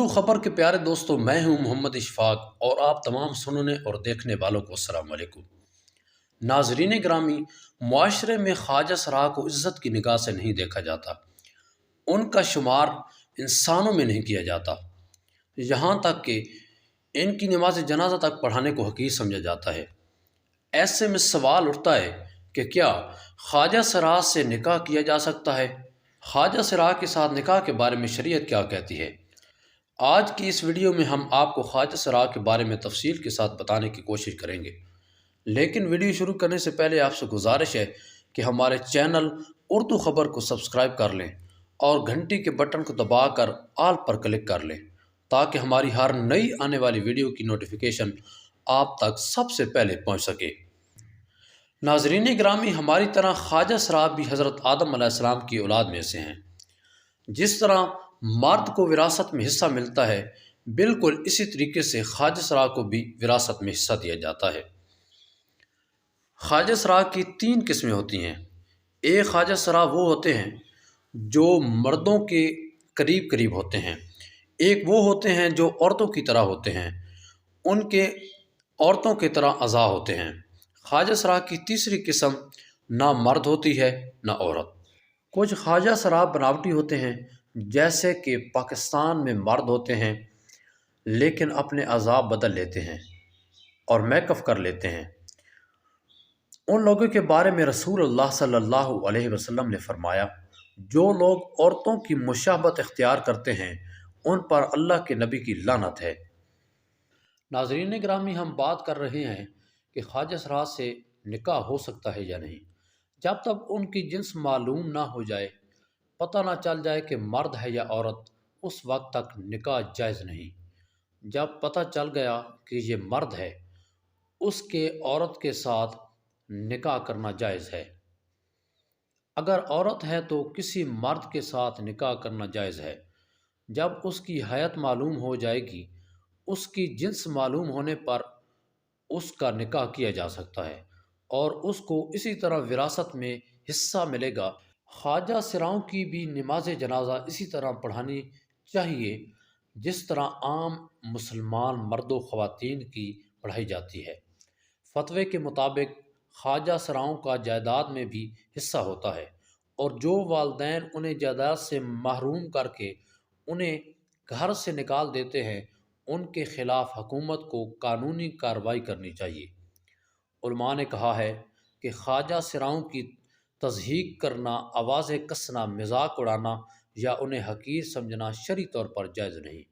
اردو خبر کے پیارے دوستوں، میں ہوں محمد اشفاق اور آپ تمام سننے اور دیکھنے والوں کو السلام علیکم۔ ناظرین گرامی، معاشرے میں خواجہ سرا کو عزت کی نگاہ سے نہیں دیکھا جاتا، ان کا شمار انسانوں میں نہیں کیا جاتا، یہاں تک کہ ان کی نماز جنازہ تک پڑھانے کو حقیر سمجھا جاتا ہے۔ ایسے میں سوال اٹھتا ہے کہ کیا خواجہ سرا سے نکاح کیا جا سکتا ہے؟ خواجہ سرا کے ساتھ نکاح کے بارے میں شریعت کیا کہتی ہے؟ آج کی اس ویڈیو میں ہم آپ کو خواجہ سرا کے بارے میں تفصیل کے ساتھ بتانے کی کوشش کریں گے، لیکن ویڈیو شروع کرنے سے پہلے آپ سے گزارش ہے کہ ہمارے چینل اردو خبر کو سبسکرائب کر لیں اور گھنٹی کے بٹن کو دبا کر آل پر کلک کر لیں تاکہ ہماری ہر نئی آنے والی ویڈیو کی نوٹیفیکیشن آپ تک سب سے پہلے پہنچ سکے۔ ناظرین گرامی، ہماری طرح خواجہ سرا بھی حضرت آدم علیہ السلام کی اولاد میں سے ہیں۔ جس طرح مرد کو وراثت میں حصہ ملتا ہے، بالکل اسی طریقے سے خواجہ سرا کو بھی وراثت میں حصہ دیا جاتا ہے۔ خواجہ سرا کی 3 قسمیں ہوتی ہیں۔ ایک خواجہ سرا وہ ہوتے ہیں جو مردوں کے قریب قریب ہوتے ہیں، ایک وہ ہوتے ہیں جو عورتوں کی طرح ہوتے ہیں، ان کے عورتوں کی طرح اعضاء ہوتے ہیں۔ خواجہ سرا کی تیسری قسم نہ مرد ہوتی ہے نہ عورت۔ کچھ خواجہ سرا بناوٹی ہوتے ہیں، جیسے کہ پاکستان میں مرد ہوتے ہیں لیکن اپنے اعضاء بدل لیتے ہیں اور میک اپ کر لیتے ہیں۔ ان لوگوں کے بارے میں رسول اللہ صلی اللہ علیہ وسلم نے فرمایا، جو لوگ عورتوں کی مشابہت اختیار کرتے ہیں ان پر اللہ کے نبی کی لعنت ہے۔ ناظرین گرامی، ہم بات کر رہے ہیں کہ خواجہ سرا سے نکاح ہو سکتا ہے یا نہیں۔ جب تک ان کی جنس معلوم نہ ہو جائے، پتہ نہ چل جائے کہ مرد ہے یا عورت، اس وقت تک نکاح جائز نہیں۔ جب پتہ چل گیا کہ یہ مرد ہے، اس کے عورت کے ساتھ نکاح کرنا جائز ہے۔ اگر عورت ہے تو کسی مرد کے ساتھ نکاح کرنا جائز ہے۔ جب اس کی حیت معلوم ہو جائے گی، اس کی جنس معلوم ہونے پر اس کا نکاح کیا جا سکتا ہے اور اس کو اسی طرح وراثت میں حصہ ملے گا۔ خواجہ سراؤں کی بھی نماز جنازہ اسی طرح پڑھانی چاہیے جس طرح عام مسلمان مرد و خواتین کی پڑھائی جاتی ہے۔ فتوے کے مطابق خواجہ سراؤں کا جائیداد میں بھی حصہ ہوتا ہے، اور جو والدین انہیں جائیداد سے محروم کر کے انہیں گھر سے نکال دیتے ہیں، ان کے خلاف حکومت کو قانونی کارروائی کرنی چاہیے۔ علماء نے کہا ہے کہ خواجہ سراؤں کی تضحیک کرنا، آوازیں کسنا، مذاق اڑانا یا انہیں حقیر سمجھنا شرعی طور پر جائز نہیں۔